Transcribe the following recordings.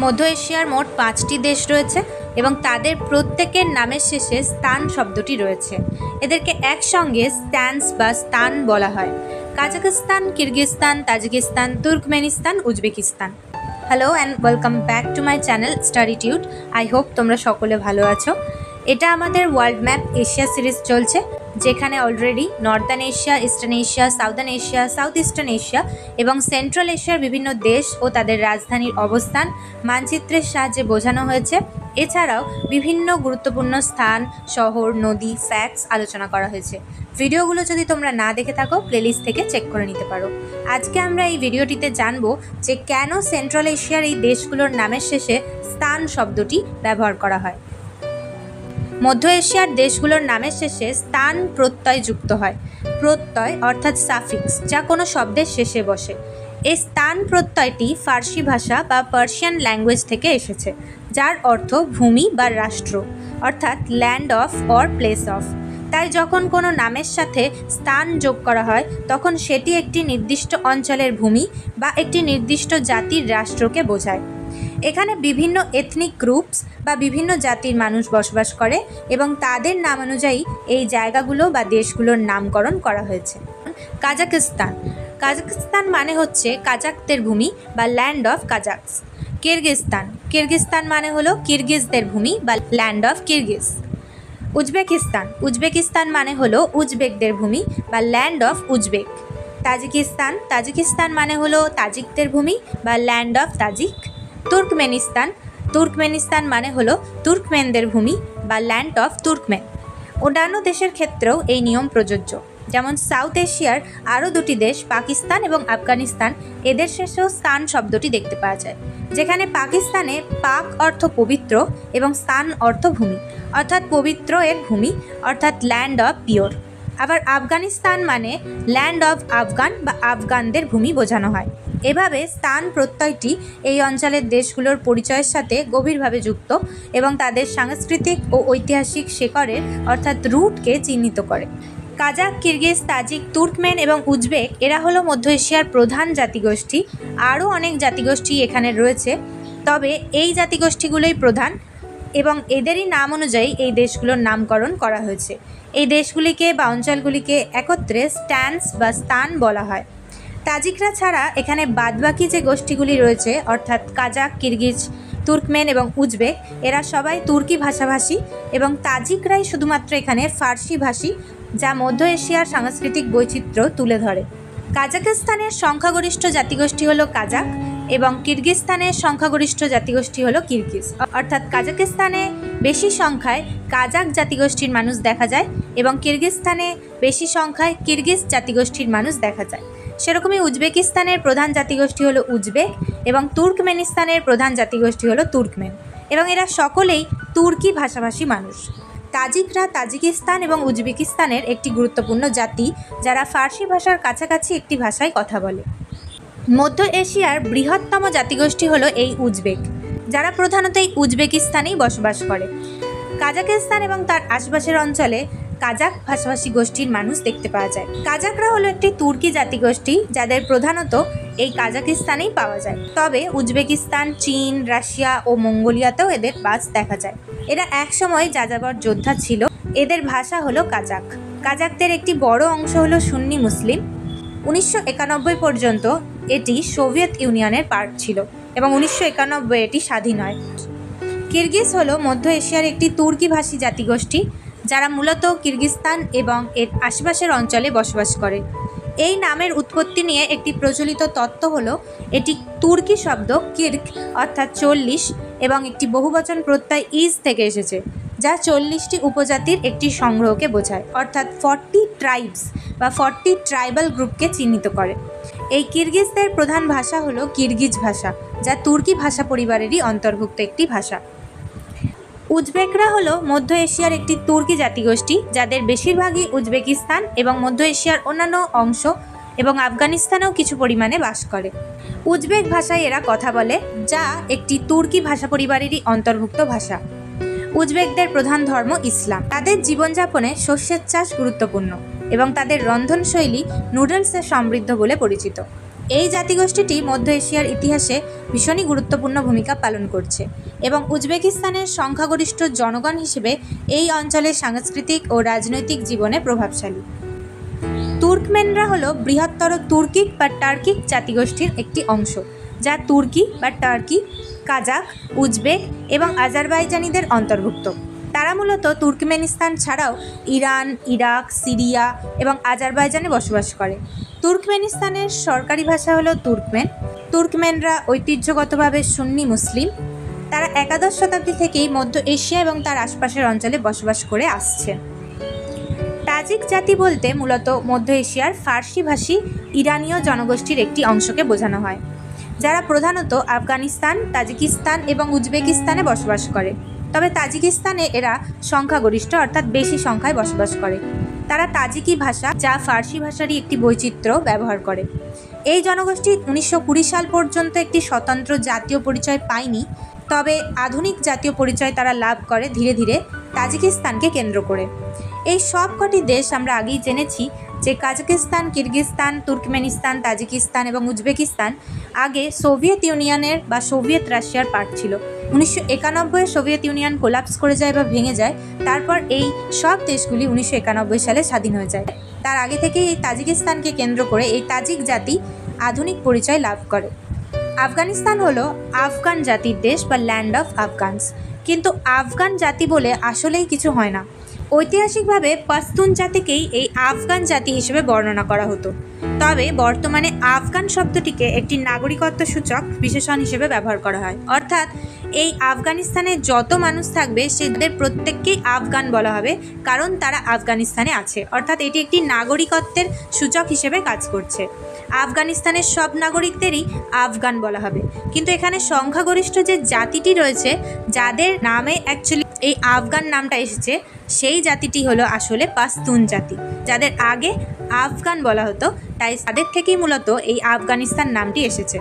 মধ্য এশিয়ার মোট 5টি দেশ রয়েছে এবং তাদের প্রত্যেকের নামের শেষে স্থান শব্দটি রয়েছে। এদেরকে একসঙ্গে স্ট্যান্স বা স্থান বলা হয়। Kazakhstan, Kyrgyzstan, Tajikistan, Turkmenistan, Uzbekistan. Hello and welcome back to my channel Studytude. I hope তোমরা সকলে ভালো আছো। এটা আমাদের ওয়ার্ল্ড ম্যাপ এশিয়া সিরিজ চলছে, যেখানে already Northern Asia, eastern Asia, southern Asia, south eastern Asia এবং সেন্ট্রাল এশিয়ার বিভিন্ন দেশ ও তাদের রাজধানীর অবস্থান মানচিত্রের সাহায্যে বোঝানো হয়েছে। এছাড়াও বিভিন্ন গুরুত্বপূর্ণ স্থান, শহর, নদী, ফ্যাক্টস আলোচনা করা হয়েছে। ভিডিওগুলো যদি তোমরা না দেখে থাকো, প্লেলিস্ট থেকে চেক করে নিতে পারো। আজকে আমরা এই ভিডিওটিতে জানবো যে কেন সেন্ট্রাল এশিয়ার এই দেশগুলোর নামের শেষে স্থান শব্দটি ব্যবহার করা হয়। মধ্য এশিয়ার দেশগুলোর নামের শেষে স্থান প্রত্যয় যুক্ত হয়। প্রত্যয় অর্থাৎ সাফিক্স, যা কোনো শব্দের শেষে বসে। এই স্থান প্রত্যয়টি ফার্সি ভাষা বা পার্সিয়ান ল্যাঙ্গুয়েজ থেকে এসেছে, যার অর্থ ভূমি বা রাষ্ট্র, অর্থাৎ land of or place of. তাই যখন কোনো নামের সাথে স্থান যোগ করা হয়, তখন সেটি একটি নির্দিষ্ট অঞ্চলের ভূমি বা একটি নির্দিষ্ট জাতির রাষ্ট্রকে বোঝায়। এখানে বিভিন্ন এথনিক গ্রুপস বা বিভিন্ন জাতির মানুষ বসবাস করে এবং তাদের নাম অনুযায়ী এই জায়গাগুলো বা দেশগুলোর নামকরণ করা হয়েছে। কাজাখস্তান, কাজাখস্তান মানে হচ্ছে কাজাকদের ভূমি বা ল্যান্ড অফ কাজাকস। কিরগিজস্তান, কিরগিজস্তান মানে হলো কিরগিজদের ভূমি বা land of Kyrgyz. Uzbekistan, Uzbekistan মানে হলো উজবেকদের ভূমি বা land of Uzbek. Tajikistan, Tajikistan মানে হলো তাজিকদের ভূমি বা land of Tajik. Turkmenistan, Turkmenistan মানে হলো তুর্কমেনদের ভূমি বা ল্যান্ড অফ তুর্কমেন। অন্যান্য দেশের ক্ষেত্রেও এই নিয়ম প্রযোজ্য, যেমন সাউথ এশিয়ার আরও দুটি দেশ পাকিস্তান এবং আফগানিস্তান, এদের শেষেও স্থান শব্দটি দেখতে পাওয়া যায়। যেখানে পাকিস্তানে পাক অর্থ পবিত্র এবং স্থান অর্থ ভূমি, অর্থাৎ পবিত্র এর ভূমি, অর্থাৎ ল্যান্ড অফ পিওর। আবার আফগানিস্তান মানে ল্যান্ড অফ আফগান বা আফগানদের ভূমি বোঝানো হয়। এভাবে স্থান প্রত্যয়টি এই অঞ্চলের দেশগুলোর পরিচয়ের সাথে গভীরভাবে যুক্ত এবং তাদের সাংস্কৃতিক ও ঐতিহাসিক শেকড়ের অর্থাৎ রুটকে চিহ্নিত করে। কাজাক, কিরগিজ, তাজিক, তুর্কমেন এবং উজবেক এরা হলো মধ্য এশিয়ার প্রধান জাতিগোষ্ঠী। আরও অনেক জাতিগোষ্ঠী এখানে রয়েছে, তবে এই জাতিগোষ্ঠীগুলোই প্রধান এবং এদেরই নাম অনুযায়ী এই দেশগুলোর নামকরণ করা হয়েছে। এই দেশগুলিকে বা অঞ্চলগুলিকে একত্রে স্ট্যান্স বা স্থান বলা হয়। তাজিকরা ছাড়া এখানে বাদবাকি যে গোষ্ঠীগুলি রয়েছে, অর্থাৎ কাজাক, কিরগিজ, তুর্কমেন এবং উজবেক, এরা সবাই তুর্কি ভাষাভাষী এবং তাজিকরাই শুধুমাত্র এখানে ফার্সি ভাষী, যা মধ্য এশিয়ার সাংস্কৃতিক বৈচিত্র্য তুলে ধরে। কাজাখস্তানের সংখ্যাগরিষ্ঠ জাতিগোষ্ঠী হলো কাজাক এবং কিরগিজস্তানের সংখ্যাগরিষ্ঠ জাতিগোষ্ঠী হলো কিরগিজ। অর্থাৎ কাজাখস্তানে বেশি সংখ্যায় কাজাক জাতিগোষ্ঠীর মানুষ দেখা যায় এবং কিরগিজস্তানে বেশি সংখ্যায় কিরগিজ জাতিগোষ্ঠীর মানুষ দেখা যায়। সেরকমই উজবেকিস্তানের প্রধান জাতিগোষ্ঠী হলো উজবেক এবং তুর্কমেনিস্তানের প্রধান জাতিগোষ্ঠী হলো তুর্কমেন এবং এরা সকলেই তুর্কি ভাষাভাষী মানুষ। তাজিকরা তাজিকিস্তান এবং উজবেকিস্তানের একটি গুরুত্বপূর্ণ জাতি, যারা ফার্সি ভাষার কাছাকাছি একটি ভাষায় কথা বলে। মধ্য এশিয়ার বৃহত্তম জাতিগোষ্ঠী হলো এই উজবেক, যারা প্রধানত এই উজবেকিস্তানেই বসবাস করে। কাজাখস্তান এবং তার আশপাশের অঞ্চলে কাজাক ভাষাভাষী গোষ্ঠীর মানুষ দেখতে পাওয়া যায়। কাজাকরা হলো একটি তুর্কি জাতিগোষ্ঠী, যাদের প্রধানত এই কাজাখস্তানেই পাওয়া যায়। তবে উজবেকিস্তান, চীন, রাশিয়া ও মঙ্গোলিয়াতেও এদের বাস দেখা যায়। এরা একসময় যাযাবর যোদ্ধা ছিল। এদের ভাষা হলো কাজাক। কাজাকদের একটি বড় অংশ হলো সুন্নি মুসলিম। 1991 পর্যন্ত এটি সোভিয়েত ইউনিয়নের পার্ট ছিল এবং 1991 এটি স্বাধীন হয়। কিরগিজ হলো মধ্য এশিয়ার একটি তুর্কি ভাষী জাতিগোষ্ঠী, যারা মূলত কিরগিজস্তান এবং এর আশেপাশের অঞ্চলে বসবাস করে। এই নামের উৎপত্তি নিয়ে একটি প্রচলিত তত্ত্ব হলো এটি তুর্কি শব্দ কির্ক অর্থাৎ 40 এবং একটি বহুবচন প্রত্যয় ইজ থেকে এসেছে, যা 40টি উপজাতির একটি সংগ্রহকে বোঝায়, অর্থাৎ 40 ট্রাইবস বা 40 ট্রাইবাল গ্রুপকে চিহ্নিত করে। এই কিরগিজদের প্রধান ভাষা হলো কিরগিজ ভাষা, যা তুর্কি ভাষা পরিবারেরই অন্তর্ভুক্ত একটি ভাষা। উজবেকরা হলো মধ্য এশিয়ার একটি তুর্কি জাতিগোষ্ঠী, যাদের বেশিরভাগই উজবেকিস্তান এবং মধ্য এশিয়ার অন্যান্য অংশ এবং আফগানিস্তানেও কিছু পরিমাণে বাস করে। উজবেক ভাষায় এরা কথা বলে, যা একটি তুর্কি ভাষা পরিবারেরই অন্তর্ভুক্ত ভাষা। উজবেকদের প্রধান ধর্ম ইসলাম। তাদের জীবনযাপনে শস্যের চাষ গুরুত্বপূর্ণ এবং তাদের রন্ধনশৈলী নুডলসে সমৃদ্ধ বলে পরিচিত। এই জাতিগোষ্ঠীটি মধ্য এশিয়ার ইতিহাসে ভীষণই গুরুত্বপূর্ণ ভূমিকা পালন করছে এবং উজবেকিস্তানের সংখ্যাগরিষ্ঠ জনগণ হিসেবে এই অঞ্চলের সাংস্কৃতিক ও রাজনৈতিক জীবনে প্রভাবশালী। তুর্কমেনরা হলো বৃহত্তর তুর্কিক বা টার্কিক জাতিগোষ্ঠীর একটি অংশ, যা তুর্কি বা টার্কি, কাজাক, উজবেক এবং আজারবাইজানিদের অন্তর্ভুক্ত। তারা মূলত তুর্কমেনিস্তান ছাড়াও ইরান, ইরাক, সিরিয়া এবং আজারবাইজানে বসবাস করে। তুর্কমেনিস্তানের সরকারি ভাষা হলো তুর্কমেন। তুর্কমেনরা ঐতিহ্যগতভাবে সুন্নি মুসলিম। তারা একাদশ শতাব্দী থেকেই মধ্য এশিয়া এবং তার আশপাশের অঞ্চলে বসবাস করে আসছে। তাজিক জাতি বলতে মূলত মধ্য এশিয়ার ফার্সিভাষী ইরানীয় জনগোষ্ঠীর একটি অংশকে বোঝানো হয়, যারা প্রধানত আফগানিস্তান, তাজিকিস্তান এবং উজবেকিস্তানে বসবাস করে। তবে তাজিকিস্তানে এরা সংখ্যাগরিষ্ঠ, অর্থাৎ বেশি সংখ্যায় বসবাস করে। তারা তাজিকি ভাষা, যা ফার্সি ভাষারই একটি বৈচিত্র্য, ব্যবহার করে। এই জনগোষ্ঠী 1920 সাল পর্যন্ত একটি স্বতন্ত্র জাতীয় পরিচয় পায়নি, তবে আধুনিক জাতীয় পরিচয় তারা লাভ করে ধীরে ধীরে তাজিকিস্তানকে কেন্দ্র করে। এই সব কটি দেশ আমরা আগেই জেনেছি যে কাজাকিস্তান, কিরগিজস্তান, তুর্কমেনিস্তান, তাজিকিস্তান এবং উজবেকিস্তান আগে সোভিয়েত ইউনিয়নের বা সোভিয়েত রাশিয়ার পার্ট ছিল। 1991 সোভিয়েত ইউনিয়ন কোলাপস করে যায় বা ভেঙে যায়। তারপর এই সব দেশগুলি 1991 সালে স্বাধীন হয়ে যায়। তার আগে থেকেই এই তাজিকিস্তানকে কেন্দ্র করে এই তাজিক জাতি আধুনিক পরিচয় লাভ করে। আফগানিস্তান হলো আফগান জাতির দেশ বা ল্যান্ড অফ আফগানস, কিন্তু আফগান জাতি বলে আসলেই কিছু হয় না। ঐতিহাসিকভাবে পাশতুন জাতিকেই এই আফগান জাতি হিসেবে বর্ণনা করা হতো, তবে বর্তমানে আফগান শব্দটিকে একটি নাগরিকত্ব সূচক বিশেষণ হিসেবে ব্যবহার করা হয়। অর্থাৎ এই আফগানিস্তানে যত মানুষ থাকবে সেদের প্রত্যেককেই আফগান বলা হবে, কারণ তারা আফগানিস্তানে আছে। অর্থাৎ এটি একটি নাগরিকত্বের সূচক হিসেবে কাজ করছে। আফগানিস্তানের সব নাগরিকদেরই আফগান বলা হবে, কিন্তু এখানে সংখ্যাগরিষ্ঠ যে জাতিটি রয়েছে, যাদের নামে অ্যাকচুয়ালি এই আফগান নামটা এসেছে, সেই জাতিটি হলো আসলে পাশতুন জাতি, যাদের আগে আফগান বলা হতো, তাই তাদের থেকেই মূলত এই আফগানিস্তান নামটি এসেছে।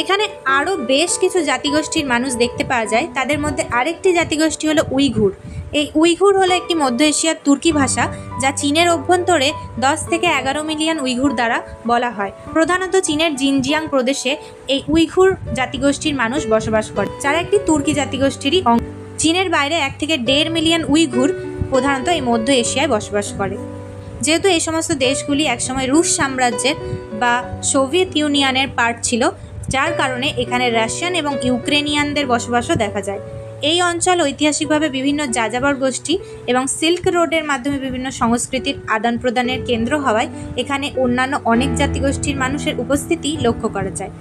এখানে আরও বেশ কিছু জাতিগোষ্ঠীর মানুষ দেখতে পাওয়া যায়। তাদের মধ্যে আরেকটি জাতিগোষ্ঠী হলো উইঘুর। এই উইঘুর হলো একটি মধ্য এশিয়ার তুর্কি ভাষা, যা চীনের অভ্যন্তরে 10 থেকে 11 মিলিয়ন উইঘুর দ্বারা বলা হয়। প্রধানত চীনের জিনজিয়াং প্রদেশে এই উইঘুর জাতিগোষ্ঠীর মানুষ বসবাস করে, যারা একটি তুর্কি জাতিগোষ্ঠীরই অংশ। চীনের বাইরে 1 থেকে 1.5 মিলিয়ন উইঘুর প্রধানত এই মধ্য এশিয়ায় বসবাস করে। যেহেতু এই সমস্ত দেশগুলি একসময় রুশ সাম্রাজ্যের বা সোভিয়েত ইউনিয়নের পার্ট ছিল, যার কারণে এখানে রাশিয়ান এবং ইউক্রেনিয়ানদের বসবাসও দেখা যায়। এই অঞ্চল ঐতিহাসিকভাবে বিভিন্ন যাযাবর গোষ্ঠী এবং সিল্ক রোডের মাধ্যমে বিভিন্ন সংস্কৃতির আদান প্রদানের কেন্দ্র হওয়ায় এখানে অন্যান্য অনেক জাতিগোষ্ঠীর মানুষের উপস্থিতি লক্ষ্য করা যায়।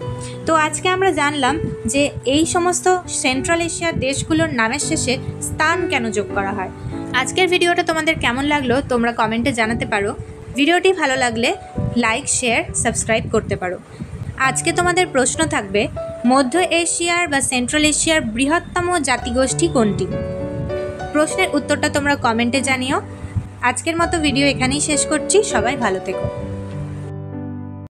তো আজকে আমরা জানলাম যে এই সমস্ত সেন্ট্রাল এশিয়ার দেশগুলোর নামের শেষে স্থান কেন যোগ করা হয়। আজকের ভিডিওটা তোমাদের কেমন লাগলো তোমরা কমেন্টে জানাতে পারো। ভিডিওটি ভালো লাগলে লাইক, শেয়ার, সাবস্ক্রাইব করতে পারো। আজকে তোমাদের প্রশ্ন থাকবে, মধ্য এশিয়ার বা সেন্ট্রাল এশিয়ার বৃহত্তম জাতিগোষ্ঠী কোনটি? প্রশ্নের উত্তরটা তোমরা কমেন্টে জানিও। আজকের মতো ভিডিও এখানেই শেষ করছি। সবাই ভালো থেকো।